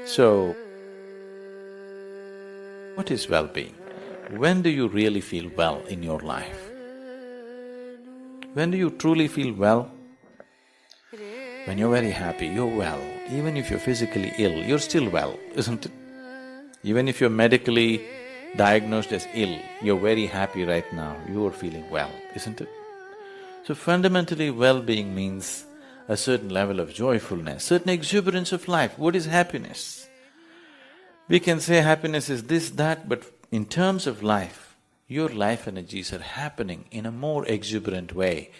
So, what is well-being? When do you really feel well in your life? When do you truly feel well? When you're very happy, you're well. Even if you're physically ill, you're still well, isn't it? Even if you're medically diagnosed as ill, you're very happy right now, you're feeling well, isn't it? So fundamentally, well-being means a certain level of joyfulness, certain exuberance of life. What is happiness? We can say happiness is this, that, but in terms of life, your life energies are happening in a more exuberant way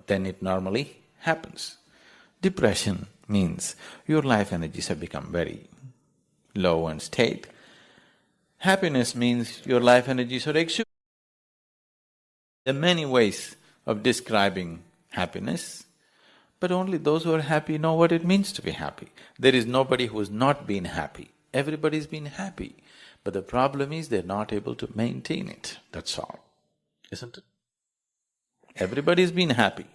than it normally happens. Depression means your life energies have become very low and state. Happiness means your life energies are exuberant. There are many ways of describing happiness, but only those who are happy know what it means to be happy. There is nobody who has not been happy. Everybody's been happy, but the problem is they're not able to maintain it, that's all, isn't it? Everybody's been happy.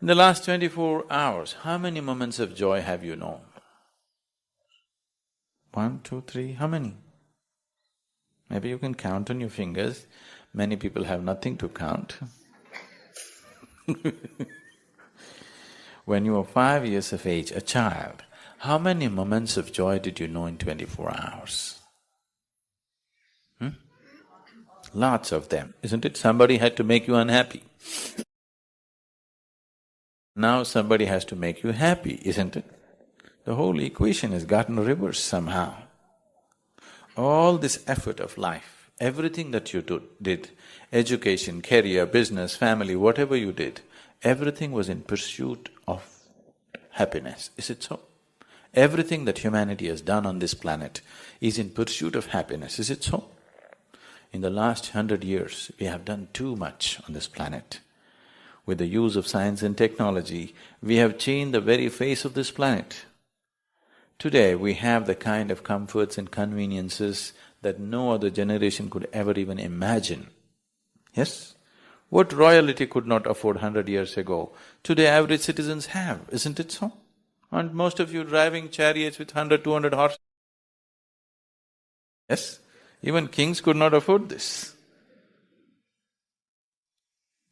In the last 24 hours, how many moments of joy have you known? 1, 2, 3, how many? Maybe you can count on your fingers. Many people have nothing to count. When you were 5 years of age, a child, how many moments of joy did you know in 24 hours? Lots of them, isn't it? Somebody had to make you unhappy. Now somebody has to make you happy, isn't it? The whole equation has gotten reversed somehow. All this effort of life, everything that you did, education, career, business, family, whatever you did, everything was in pursuit of happiness, is it so? Everything that humanity has done on this planet is in pursuit of happiness, is it so? In the last 100 years, we have done too much on this planet. With the use of science and technology, we have changed the very face of this planet. Today, we have the kind of comforts and conveniences that no other generation could ever even imagine. Yes? What royalty could not afford 100 years ago, today average citizens have, isn't it so? And most of you driving chariots with 100, 200 horses. Yes? Even kings could not afford this.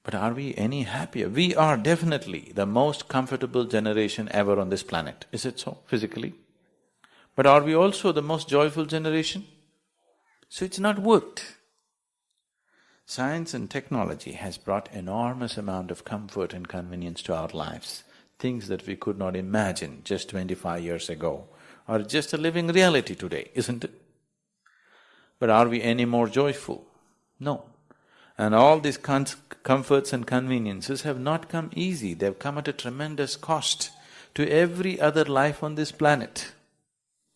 But are we any happier? We are definitely the most comfortable generation ever on this planet, is it so, physically? But are we also the most joyful generation? So it's not worked. Science and technology has brought enormous amount of comfort and convenience to our lives. Things that we could not imagine just 25 years ago are just a living reality today, isn't it? But are we any more joyful? No. And all these comforts and conveniences have not come easy, they've come at a tremendous cost to every other life on this planet.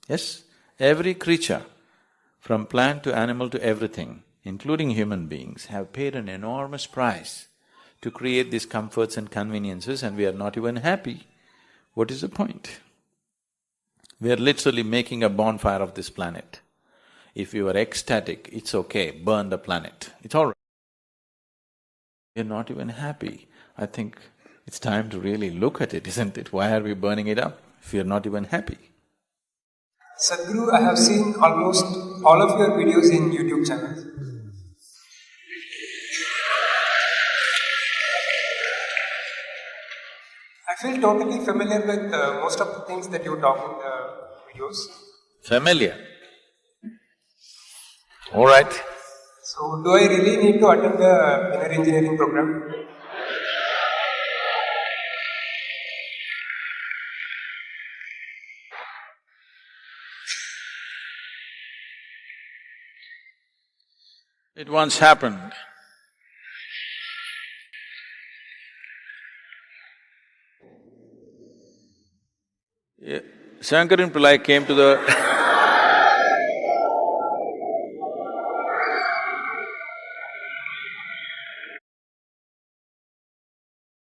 Yes? Every creature, from plant to animal to everything, including human beings, have paid an enormous price to create these comforts and conveniences, and we are not even happy. What is the point? We are literally making a bonfire of this planet. If you are ecstatic, it's okay, burn the planet, it's all right. We are not even happy. I think it's time to really look at it, isn't it? Why are we burning it up if we are not even happy? Sadhguru, I have seen almost all of your videos in YouTube channels. I feel totally familiar with most of the things that you talk in the videos. Familiar? All right. So, do I really need to attend the inner engineering program? It once happened. Shankaran Pillai came to the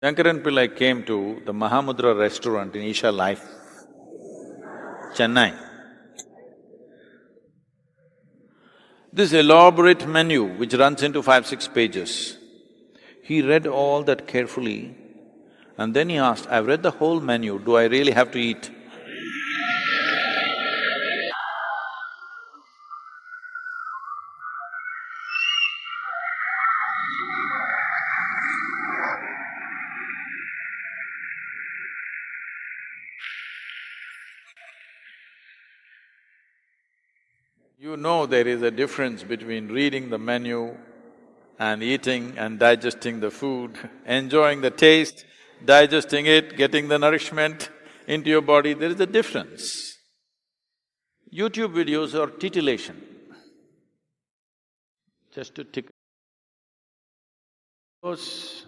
Shankaran Pillai came to the Mahamudra restaurant in Isha Life, Chennai. This elaborate menu which runs into 5, 6 pages, he read all that carefully And then he asked, I've read the whole menu, do I really have to eat? You know there is a difference between reading the menu and eating and digesting the food, enjoying the taste, digesting it, getting the nourishment into your body, there is a difference. YouTube videos are titillation, just to tickle. Because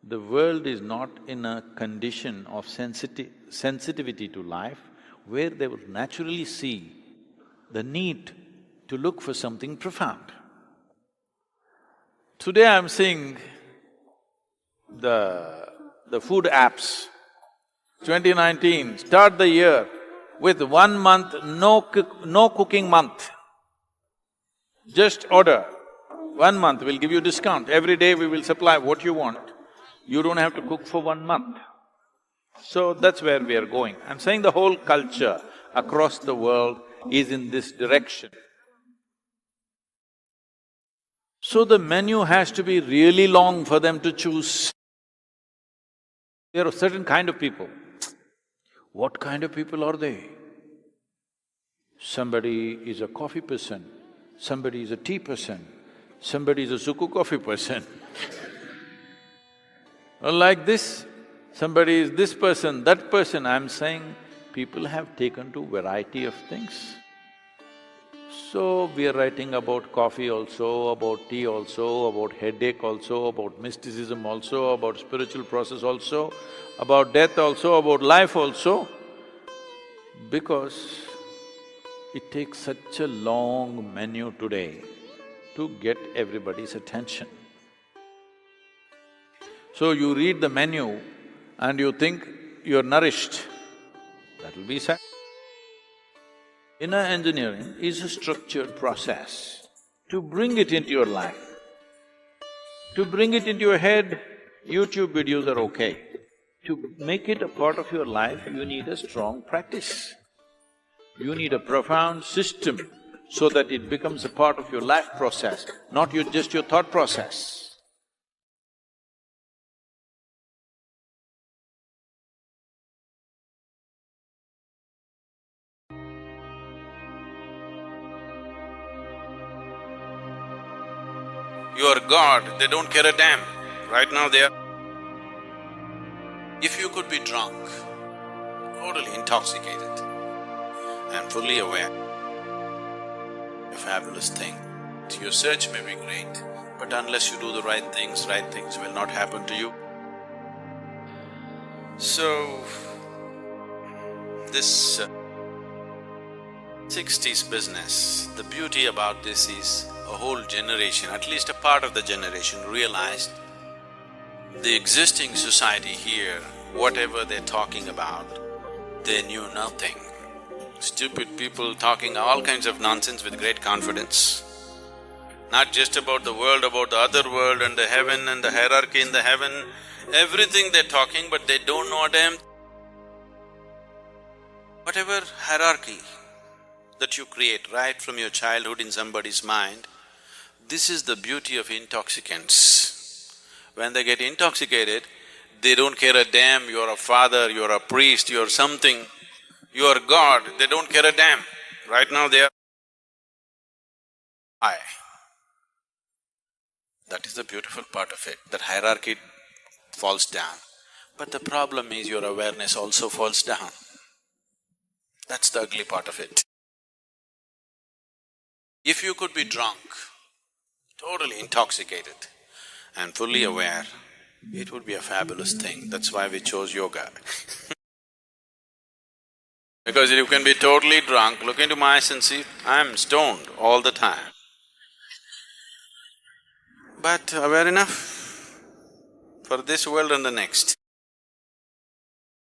the world is not in a condition of sensitivity to life where they would naturally see the need to look for something profound. Today I'm seeing the food apps. 2019, start the year with 1 month no cooking month. Just order. 1 month, we'll give you discount. Every day we will supply what you want. You don't have to cook for 1 month. So that's where we are going. I'm saying the whole culture across the world is in this direction. So the menu has to be really long for them to choose. There are certain kind of people. What kind of people are they? Somebody is a coffee person, somebody is a tea person, somebody is a suku coffee person. Or like this, somebody is this person, that person. I'm saying people have taken to variety of things. So we are writing about coffee also, about tea also, about headache also, about mysticism also, about spiritual process also, about death also, about life also, because it takes such a long menu today to get everybody's attention. So you read the menu and you think you're nourished, that will be sad. Inner engineering is a structured process. To bring it into your life, to bring it into your head, YouTube videos are okay. To make it a part of your life, you need a strong practice. You need a profound system so that it becomes a part of your life process, not just your thought process. You are God, they don't care a damn. Right now they are… If you could be drunk, totally intoxicated and fully aware, a fabulous thing. Your search may be great, but unless you do the right things will not happen to you. So, this 60s business, the beauty about this is a whole generation, at least a part of the generation realized the existing society here, whatever they're talking about, they knew nothing. Stupid people talking all kinds of nonsense with great confidence. Not just about the world, about the other world and the heaven and the hierarchy in the heaven, everything they're talking, but they don't know a damn… Whatever hierarchy that you create right from your childhood in somebody's mind, this is the beauty of intoxicants. When they get intoxicated, they don't care a damn, you're a father, you're a priest, you're something, you're God, they don't care a damn. Right now they are… I. That is the beautiful part of it, that hierarchy falls down. But the problem is your awareness also falls down. That's the ugly part of it. If you could be drunk, totally intoxicated and fully aware, it would be a fabulous thing. That's why we chose yoga. Because you can be totally drunk, look into my eyes and see, I'm stoned all the time. But aware enough for this world and the next.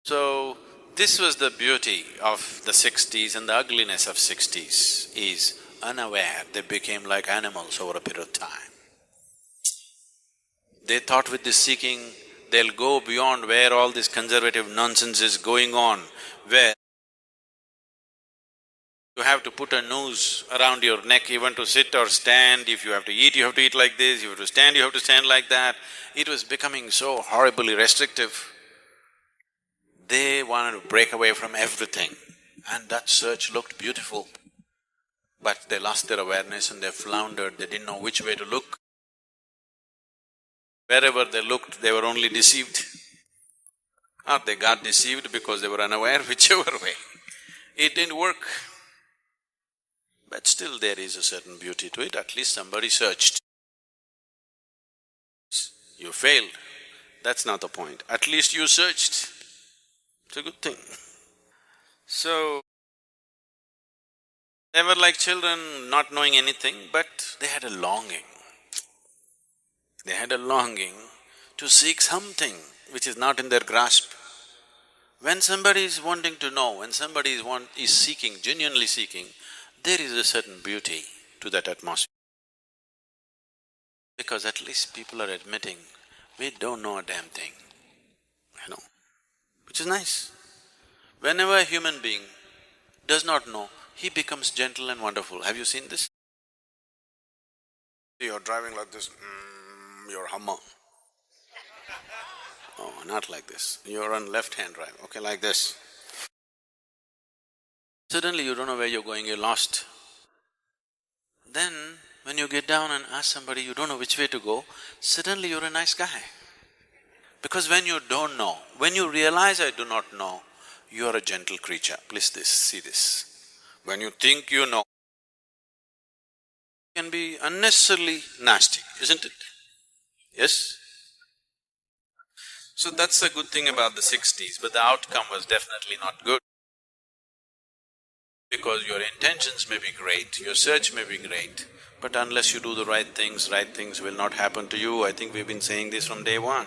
So, this was the beauty of the 60s and the ugliness of 60s is unaware, they became like animals over a period of time. They thought with this seeking, They'll go beyond where all this conservative nonsense is going on, where you have to put a noose around your neck even to sit or stand. If you have to eat like this. If you have to stand, you have to stand like that. It was becoming so horribly restrictive. They wanted to break away from everything, and that search looked beautiful. But they lost their awareness and they floundered, they didn't know which way to look. Wherever they looked, they were only deceived. Or they got deceived because they were unaware, whichever way. It didn't work. But still there is a certain beauty to it, at least somebody searched. You failed, that's not the point, at least you searched. It's a good thing. So, they were like children not knowing anything, but they had a longing. They had a longing to seek something which is not in their grasp. When somebody is wanting to know, when somebody is seeking, genuinely seeking, there is a certain beauty to that atmosphere. Because at least people are admitting, we don't know a damn thing, which is nice. Whenever a human being does not know, he becomes gentle and wonderful. Have you seen this? You're driving like this, you're Hummer. Oh, not like this. You're on left-hand drive, okay, like this. Suddenly you don't know where you're going, you're lost. Then, when you get down and ask somebody, you don't know which way to go, suddenly you're a nice guy. Because when you don't know, when you realize I do not know, you are a gentle creature. Please see this. When you think you know, it can be unnecessarily nasty, isn't it? Yes? So that's a good thing about the 60s, but the outcome was definitely not good. Because your intentions may be great, your search may be great, but unless you do the right things will not happen to you. I think we've been saying this from day one.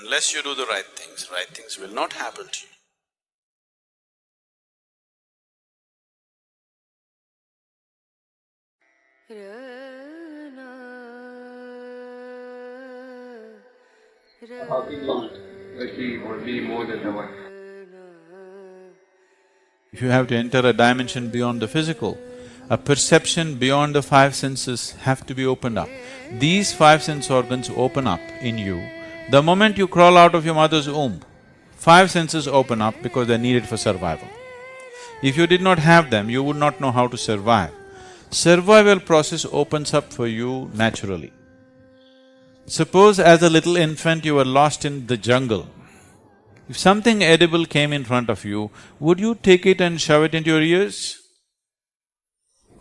Unless you do the right things will not happen to you. How can you achieve or be more than the one? If you have to enter a dimension beyond the physical, a perception beyond the five senses have to be opened up. These five sense organs open up in you. The moment you crawl out of your mother's womb, five senses open up because they're needed for survival. If you did not have them, you would not know how to survive. Survival process opens up for you naturally. Suppose as a little infant you were lost in the jungle. If something edible came in front of you, would you take it and shove it into your ears?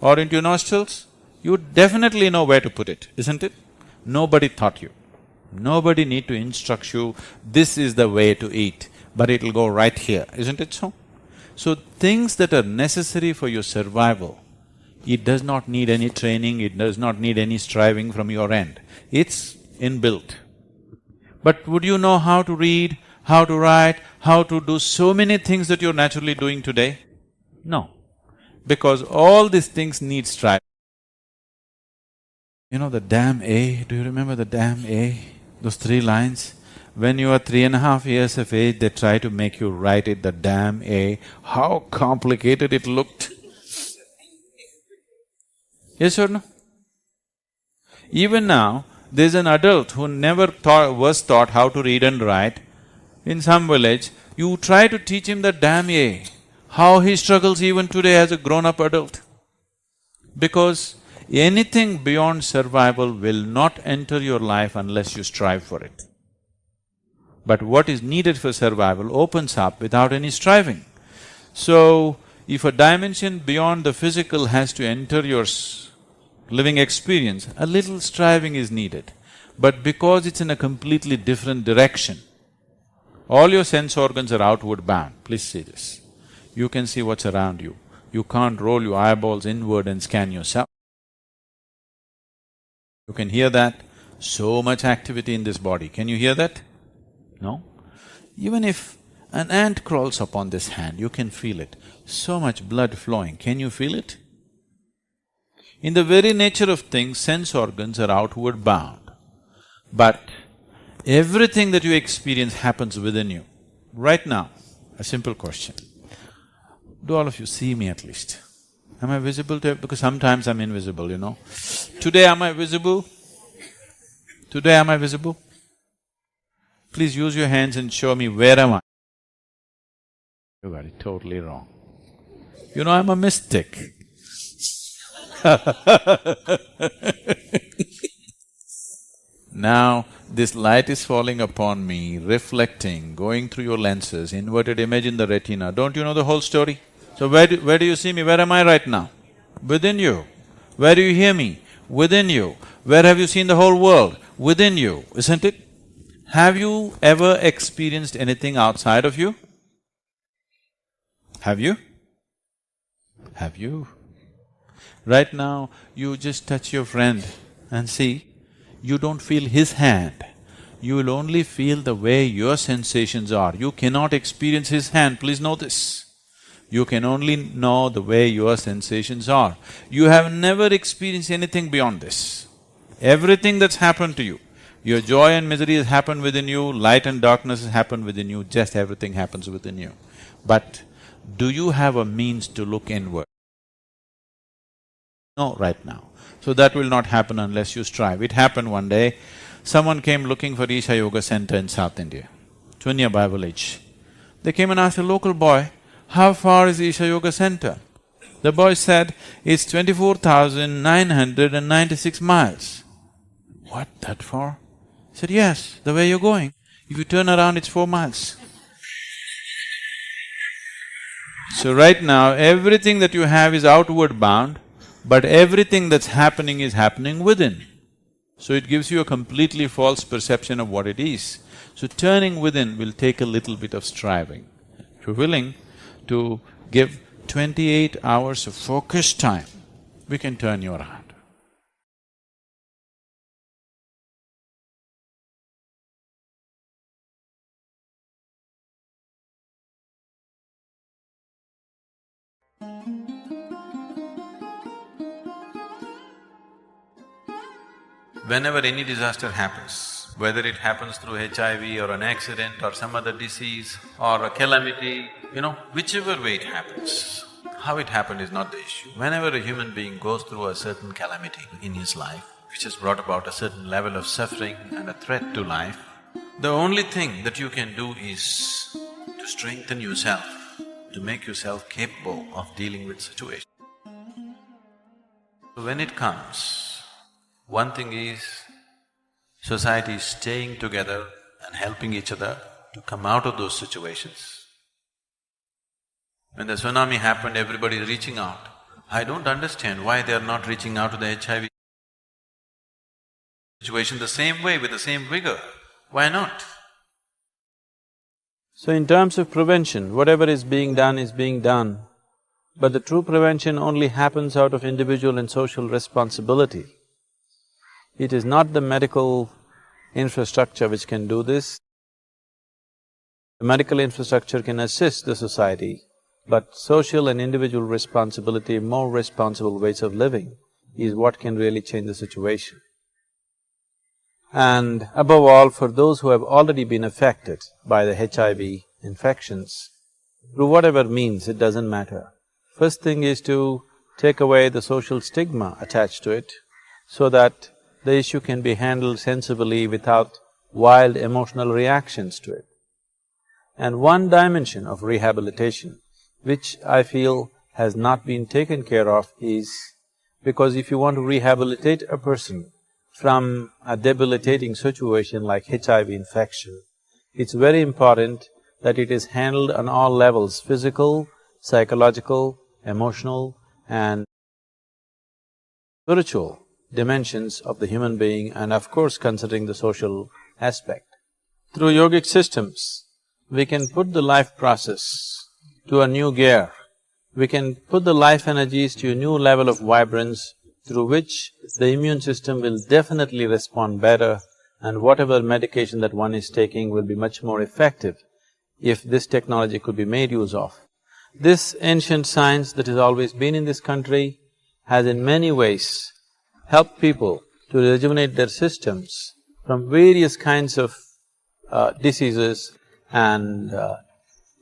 Or into your nostrils? You would definitely know where to put it, isn't it? Nobody taught you. Nobody need to instruct you, this is the way to eat, but it'll go right here, isn't it so? So things that are necessary for your survival, it does not need any training, it does not need any striving from your end. It's inbuilt. But would you know how to read, how to write, how to do so many things that you're naturally doing today? No, because all these things need striving. You know the damn A, do you remember the damn A? Those 3 lines? When you are 3.5 years of age, they try to make you write it, the damn A. How complicated it looked. Yes or no? Even now, there's an adult who never was taught how to read and write. In some village, you try to teach him the damn A. How he struggles even today as a grown-up adult. Because anything beyond survival will not enter your life unless you strive for it. But what is needed for survival opens up without any striving. So, if a dimension beyond the physical has to enter your living experience, a little striving is needed. But because it's in a completely different direction, all your sense organs are outward bound. Please see this. You can see what's around you. You can't roll your eyeballs inward and scan yourself. You can hear that? So much activity in this body. Can you hear that? No? Even if an ant crawls upon this hand, you can feel it. So much blood flowing. Can you feel it? In the very nature of things, sense organs are outward bound. But Everything that you experience happens within you. Right now, a simple question. Do all of you see me at least? Am I visible to… because sometimes I'm invisible, you know. Today am I visible? Today am I visible? Please use your hands and show me where am I. You got it totally wrong. You know, I'm a mystic. Now, this light is falling upon me, reflecting, going through your lenses, inverted image in the retina. Don't you know the whole story? So where do you see me? Where am I right now? Within you. Where do you hear me? Within you. Where have you seen the whole world? Within you, isn't it? Have you ever experienced anything outside of you? Have you? Have you? Right now, you just touch your friend and see, you don't feel his hand. You will only feel the way your sensations are. You cannot experience his hand, please know this. You can only know the way your sensations are. You have never experienced anything beyond this. Everything that's happened to you, your joy and misery has happened within you, light and darkness has happened within you, just everything happens within you. But do you have a means to look inward? No, right now. So that will not happen unless you strive. It happened one day, someone came looking for Isha Yoga Center in South India, to a nearby village. They came and asked a local boy, how far is Isha Yoga Center? The boy said, it's 24,996 miles. What, that far? He said, yes, the way you're going. If you turn around, it's 4 miles. So right now, everything that you have is outward bound, but everything that's happening is happening within. So it gives you a completely false perception of what it is. So turning within will take a little bit of striving. If you're willing to give 28 hours of focused time, we can turn you around. Whenever any disaster happens, whether it happens through HIV or an accident or some other disease or a calamity, whichever way it happens, how it happened is not the issue. Whenever a human being goes through a certain calamity in his life, which has brought about a certain level of suffering and a threat to life, the only thing that you can do is to strengthen yourself, to make yourself capable of dealing with situations. So when it comes, one thing is, society is staying together and helping each other to come out of those situations. When the tsunami happened, everybody is reaching out. I don't understand why they are not reaching out to the HIV situation the same way, with the same vigor. Why not? So in terms of prevention, whatever is being done, but the true prevention only happens out of individual and social responsibility. It is not the medical infrastructure which can do this. The medical infrastructure can assist the society, but social and individual responsibility, more responsible ways of living is what can really change the situation. And above all, for those who have already been affected by the HIV infections, through whatever means, it doesn't matter. First thing is to take away the social stigma attached to it, so that the issue can be handled sensibly without wild emotional reactions to it. And one dimension of rehabilitation, which I feel has not been taken care of, is because if you want to rehabilitate a person from a debilitating situation like HIV infection, it's very important that it is handled on all levels, physical, psychological, emotional and spiritual dimensions of the human being, and of course considering the social aspect. Through yogic systems, we can put the life process to a new gear. We can put the life energies to a new level of vibrance through which the immune system will definitely respond better, and whatever medication that one is taking will be much more effective if this technology could be made use of. This ancient science that has always been in this country has in many ways help people to rejuvenate their systems from various kinds of diseases and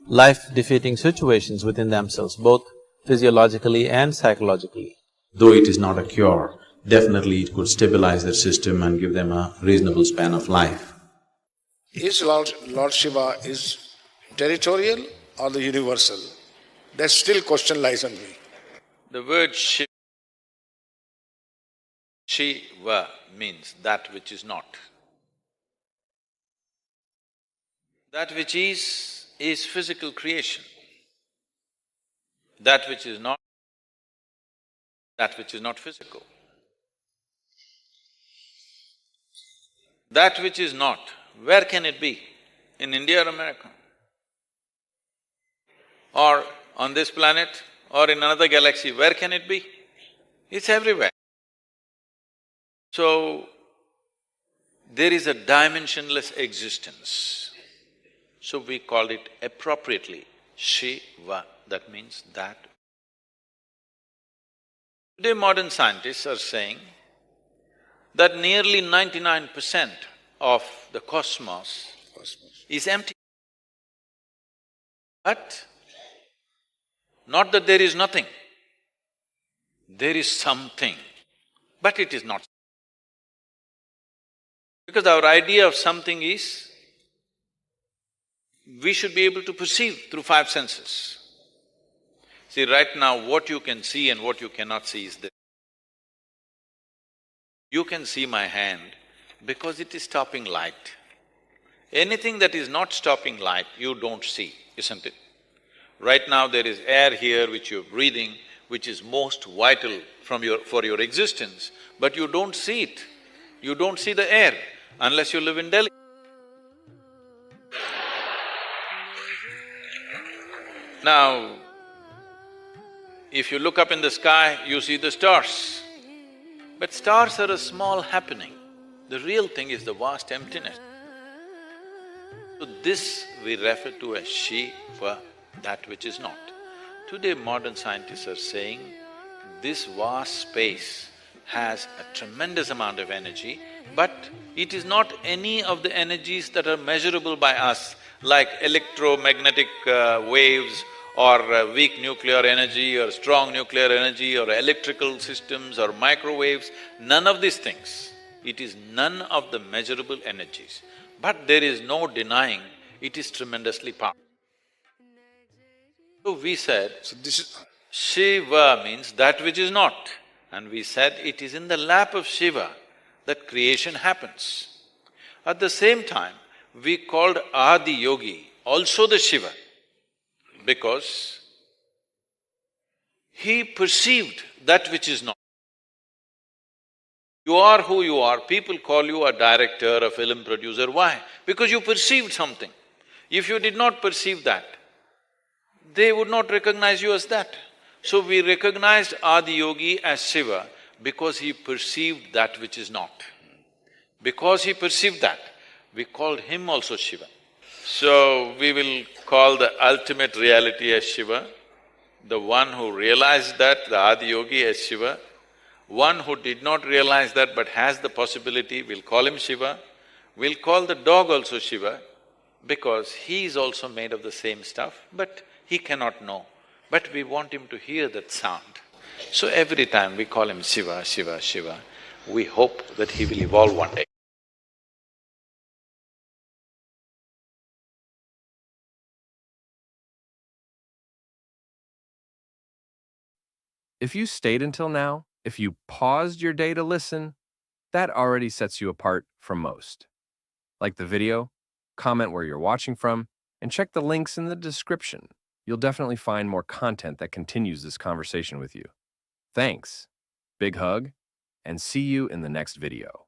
life-defeating situations within themselves, both physiologically and psychologically. Though it is not a cure, definitely it could stabilize their system and give them a reasonable span of life. Is Lord Shiva is territorial or the universal? That still question lies on me. The word Shiva means that which is not. That which is physical creation. That which is not physical. That which is not, where can it be? In India or America? Or on this planet? Or in another galaxy, where can it be? It's everywhere. So, there is a dimensionless existence. So we called it appropriately Shiva, that means that. Today modern scientists are saying that nearly 99% of the cosmos is empty. But not that there is nothing, there is something, but it is not. Because our idea of something is, we should be able to perceive through five senses. See, right now what you can see and what you cannot see is this. You can see my hand because it is stopping light. Anything that is not stopping light, you don't see, isn't it? Right now there is air here which you're breathing, which is most vital for your existence, but you don't see it. You don't see the air unless you live in Delhi. Now, if you look up in the sky, you see the stars. But stars are a small happening. The real thing is the vast emptiness. So this we refer to as Shiva, that which is not. Today modern scientists are saying this vast space has a tremendous amount of energy, but it is not any of the energies that are measurable by us, like electromagnetic waves or weak nuclear energy or strong nuclear energy or electrical systems or microwaves, none of these things. It is none of the measurable energies. But there is no denying it is tremendously powerful. So we said, Shiva means that which is not, and we said it is in the lap of Shiva that creation happens. At the same time, we called Adi Yogi also the Shiva, because he perceived that which is not. You are who you are, people call you a director, a film producer, why? Because you perceived something. If you did not perceive that, they would not recognize you as that. So we recognized Adi Yogi as Shiva because he perceived that which is not. Because he perceived that, we called him also Shiva. So we will call the ultimate reality as Shiva, the one who realized that, the Adi Yogi, as Shiva. One who did not realize that but has the possibility, we'll call him Shiva. We'll call the dog also Shiva because he is also made of the same stuff, but he cannot know. But we want him to hear that sound. So every time we call him Shiva, Shiva, Shiva, we hope that he will evolve one day. If you stayed until now, if you paused your day to listen, that already sets you apart from most. Like the video, comment where you're watching from, and check the links in the description. You'll definitely find more content that continues this conversation with you. Thanks, big hug, and see you in the next video.